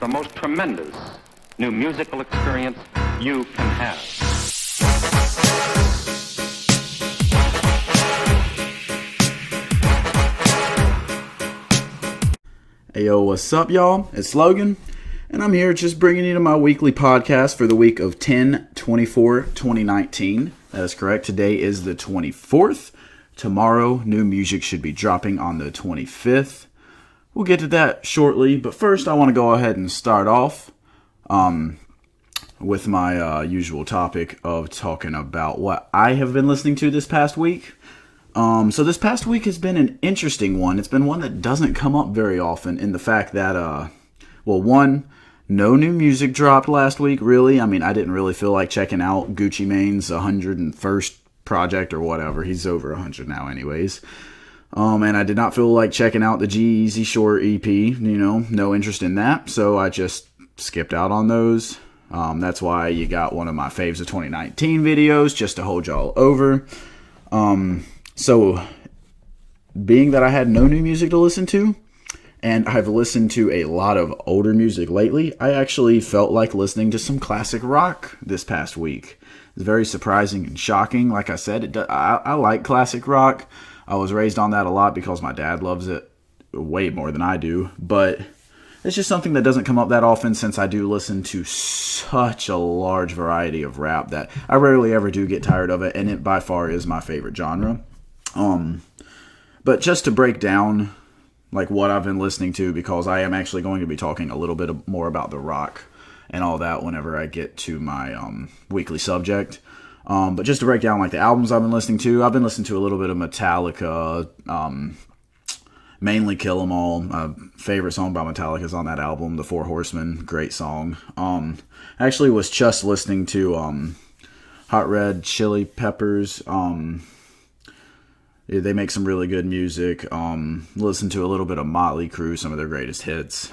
the most tremendous new musical experience you can have. Hey yo, what's up y'all? It's Logan, and I'm here just bringing you to my weekly podcast for the week of 10/24/2019. That is correct. Today is the 24th. Tomorrow, new music should be dropping on the 25th. We'll get to that shortly, but first I want to go ahead and start off with my usual topic of talking about what I have been listening to this past week. So this past week has been an interesting one. It's been one that doesn't come up very often in the fact that, one, no new music dropped last week, really. I mean, I didn't really feel like checking out Gucci Mane's 101st project or whatever. He's over 100 now anyways. And I did not feel like checking out the G-Eazy Short EP, no interest in that. So I just skipped out on those. That's why you got one of my faves of 2019 videos, just to hold y'all over. So being that I had no new music to listen to, and I've listened to a lot of older music lately, I actually felt like listening to some classic rock this past week. It's very surprising and shocking. Like I said, I like classic rock. I was raised on that a lot because my dad loves it way more than I do. But it's just something that doesn't come up that often since I do listen to such a large variety of rap that I rarely ever do get tired of it. And it by far is my favorite genre. But just to break down like what I've been listening to, because I am actually going to be talking a little bit more about the rock and all that whenever I get to my weekly subject. But just to break down like the albums I've been listening to a little bit of Metallica, mainly Kill 'Em All. My favorite song by Metallica is on that album, The Four Horsemen, great song. I actually was just listening to Hot Red Chili Peppers. They make some really good music. Listen to a little bit of Motley Crue, some of their greatest hits.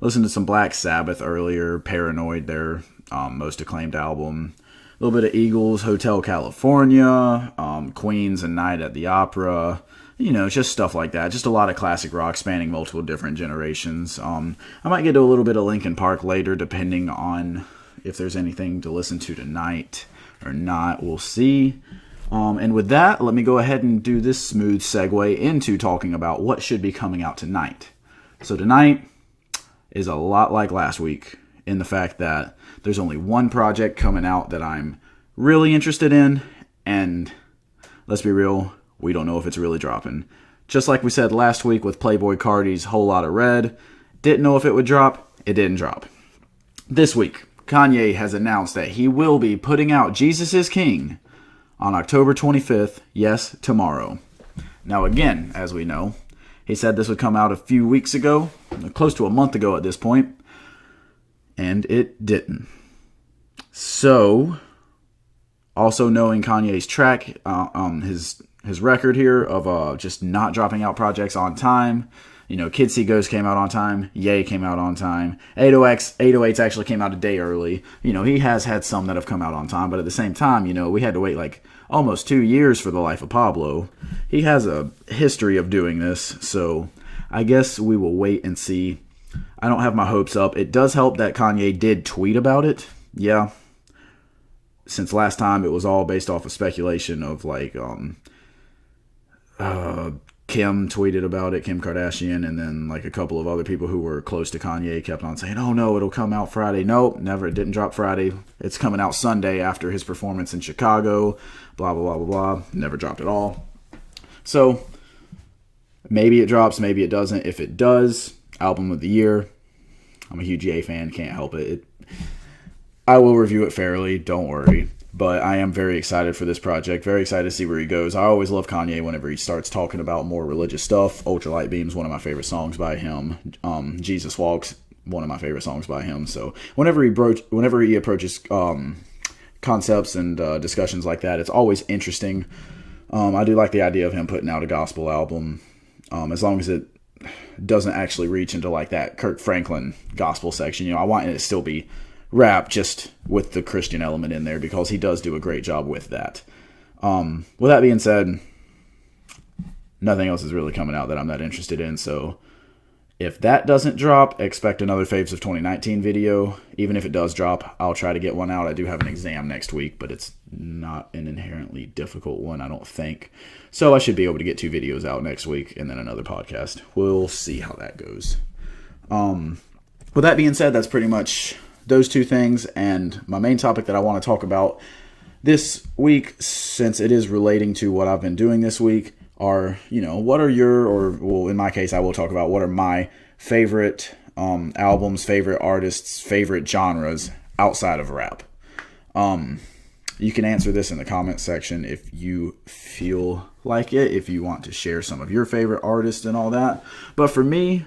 Listened to some Black Sabbath earlier, Paranoid, their most acclaimed album. A little bit of Eagles, Hotel California, Queens, and Night at the Opera. Just stuff like that. Just a lot of classic rock spanning multiple different generations. I might get to a little bit of Linkin Park later, depending on if there's anything to listen to tonight or not. We'll see. And with that, let me go ahead and do this smooth segue into talking about what should be coming out tonight. So tonight is a lot like last week in the fact that there's only one project coming out that I'm really interested in, and let's be real, we don't know if it's really dropping. Just like we said last week with Playboi Carti's Whole Lotta Red, didn't know if it would drop, it didn't drop. This week, Kanye has announced that he will be putting out Jesus is King on October 25th, yes, tomorrow. Now again, as we know, he said this would come out a few weeks ago, close to a month ago at this point, and it didn't. So, also knowing Kanye's track, his record here of just not dropping out projects on time. Kids See Ghosts came out on time. Ye came out on time. 808s actually came out a day early. He has had some that have come out on time, but at the same time, we had to wait like almost 2 years for The Life of Pablo. He has a history of doing this, so I guess we will wait and see. I don't have my hopes up. It does help that Kanye did tweet about it. Yeah. Since last time, it was all based off of speculation of like, Kim tweeted about it, Kim Kardashian, and then like a couple of other people who were close to Kanye kept on saying, oh no, it'll come out Friday. Nope, never. It didn't drop Friday. It's coming out Sunday after his performance in Chicago. Blah, blah, blah, blah, blah. Never dropped at all. So maybe it drops, maybe it doesn't. If it does, album of the year. I'm a huge Ye fan, can't help it. I will review it fairly, don't worry. But I am very excited for this project. Very excited to see where he goes. I always love Kanye whenever he starts talking about more religious stuff. Ultralight Beam's one of my favorite songs by him. Jesus Walks, one of my favorite songs by him. So whenever he approaches concepts and discussions like that, it's always interesting. I do like the idea of him putting out a gospel album, as long as it doesn't actually reach into like that Kirk Franklin gospel section. I want it to still be rap, just with the Christian element in there, because he does do a great job with that. With that being said, nothing else is really coming out that I'm that interested in, so If that doesn't drop, expect another Faves of 2019 video. Even if it does drop, I'll try to get one out. I do have an exam next week, but it's not an inherently difficult one, I don't think. So I should be able to get 2 videos out next week and then another podcast. We'll see how that goes. With that being said, that's pretty much those 2 things. And my main topic that I want to talk about this week, since it is relating to what I've been doing this week, are, what are your, or well, in my case, I will talk about what are my favorite albums, favorite artists, favorite genres outside of rap. You can answer this in the comment section if you feel like it, if you want to share some of your favorite artists and all that. But for me,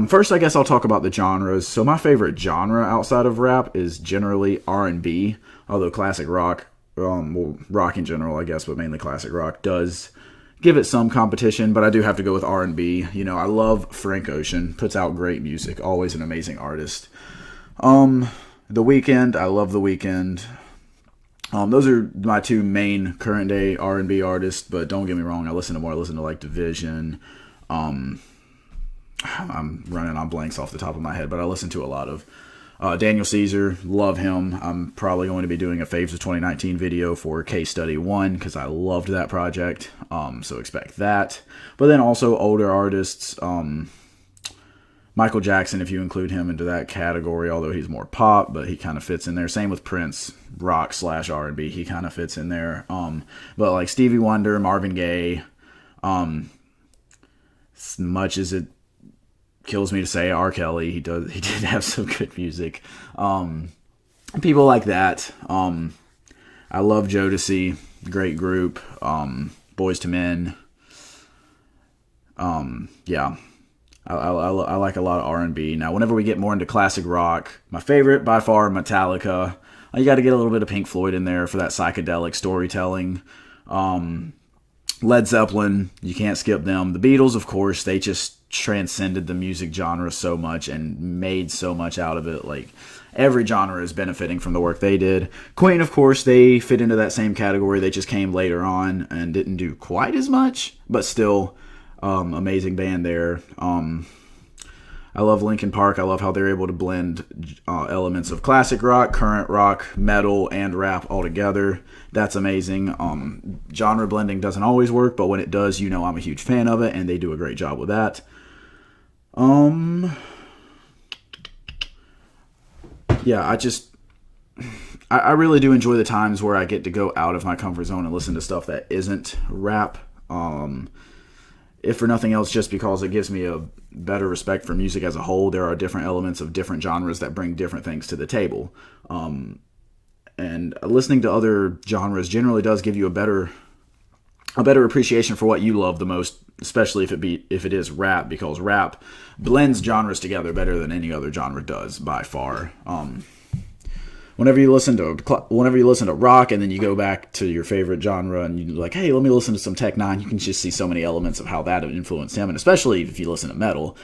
first, I guess I'll talk about the genres. So my favorite genre outside of rap is generally R&B, although classic rock, rock in general, I guess, but mainly classic rock, does give it some competition, but I do have to go with R&B. I love Frank Ocean, puts out great music, always an amazing artist. The Weeknd, I love The Weeknd. Those are my 2 main current day R&B artists, but don't get me wrong, I listen to more. I listen to like Division. I'm running on blanks off the top of my head, but I listen to a lot of Daniel Caesar, love him. I'm probably going to be doing a Faves of 2019 video for Case Study 1 because I loved that project, so expect that. But then also older artists, Michael Jackson, if you include him into that category, although he's more pop, but he kind of fits in there. Same with Prince, rock/R&B, he kind of fits in there. But like Stevie Wonder, Marvin Gaye, as much as it kills me to say R. Kelly, he did have some good music. People like that. I love Jodeci, great group. Boys to Men. Yeah, I like a lot of R&B. Now, whenever we get more into classic rock, my favorite by far, Metallica. You got to get a little bit of Pink Floyd in there for that psychedelic storytelling. Led Zeppelin, you can't skip them. The Beatles, of course, they just transcended the music genre so much and made so much out of it. Like, every genre is benefiting from the work they did. Queen, of course, they fit into that same category. They just came later on and didn't do quite as much, but still, amazing band there. I love Linkin Park. I love how they're able to blend elements of classic rock, current rock, metal, and rap all together. That's amazing. Genre blending doesn't always work, but when it does, I'm a huge fan of it, and they do a great job with that. Yeah, I really do enjoy the times where I get to go out of my comfort zone and listen to stuff that isn't rap. If for nothing else, just because it gives me a better respect for music as a whole. There are different elements of different genres that bring different things to the table. And listening to other genres generally does give you a better appreciation for what you love the most, especially if it is rap, because rap blends genres together better than any other genre does by far. Whenever you listen to rock and then you go back to your favorite genre and you're like, hey, let me listen to some Tech Nine, you can just see so many elements of how that influenced him, and especially if you listen to metal.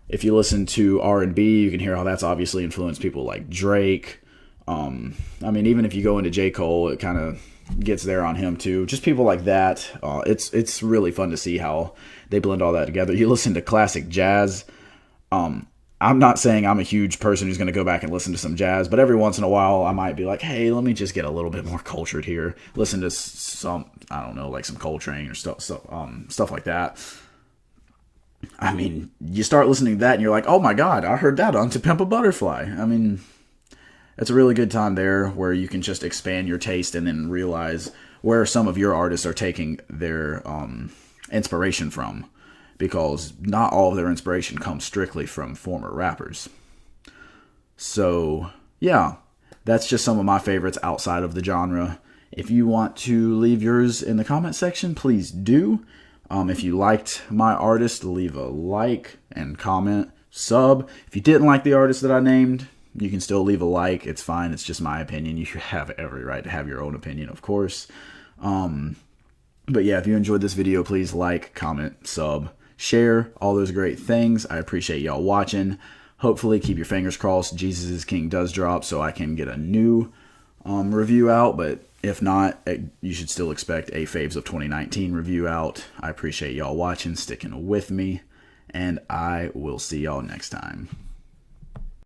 If you listen to R&B, you can hear how that's obviously influenced people like Drake. Even if you go into J. Cole, it kind of gets there on him too. Just people like that. It's really fun to see how they blend all that together. You listen to classic jazz. I'm not saying I'm a huge person who's going to go back and listen to some jazz, but every once in a while I might be like, hey, let me just get a little bit more cultured here. Listen to some, I don't know, like some Coltrane or stuff like that. You start listening to that and you're like, oh my God, I heard that on To Pimp a Butterfly. It's a really good time there where you can just expand your taste and then realize where some of your artists are taking their inspiration from. Because not all of their inspiration comes strictly from former rappers. So, yeah, that's just some of my favorites outside of the genre. If you want to leave yours in the comment section, please do. If you liked my artist, leave a like and comment, sub. If you didn't like the artist that I named, you can still leave a like. It's fine. It's just my opinion. You have every right to have your own opinion, of course. But yeah, if you enjoyed this video, please like, comment, sub, share, all those great things. I appreciate y'all watching. Hopefully, keep your fingers crossed, Jesus is King does drop so I can get a new review out. But if not, you should still expect a Faves of 2019 review out. I appreciate y'all watching, sticking with me. and I will see y'all next time.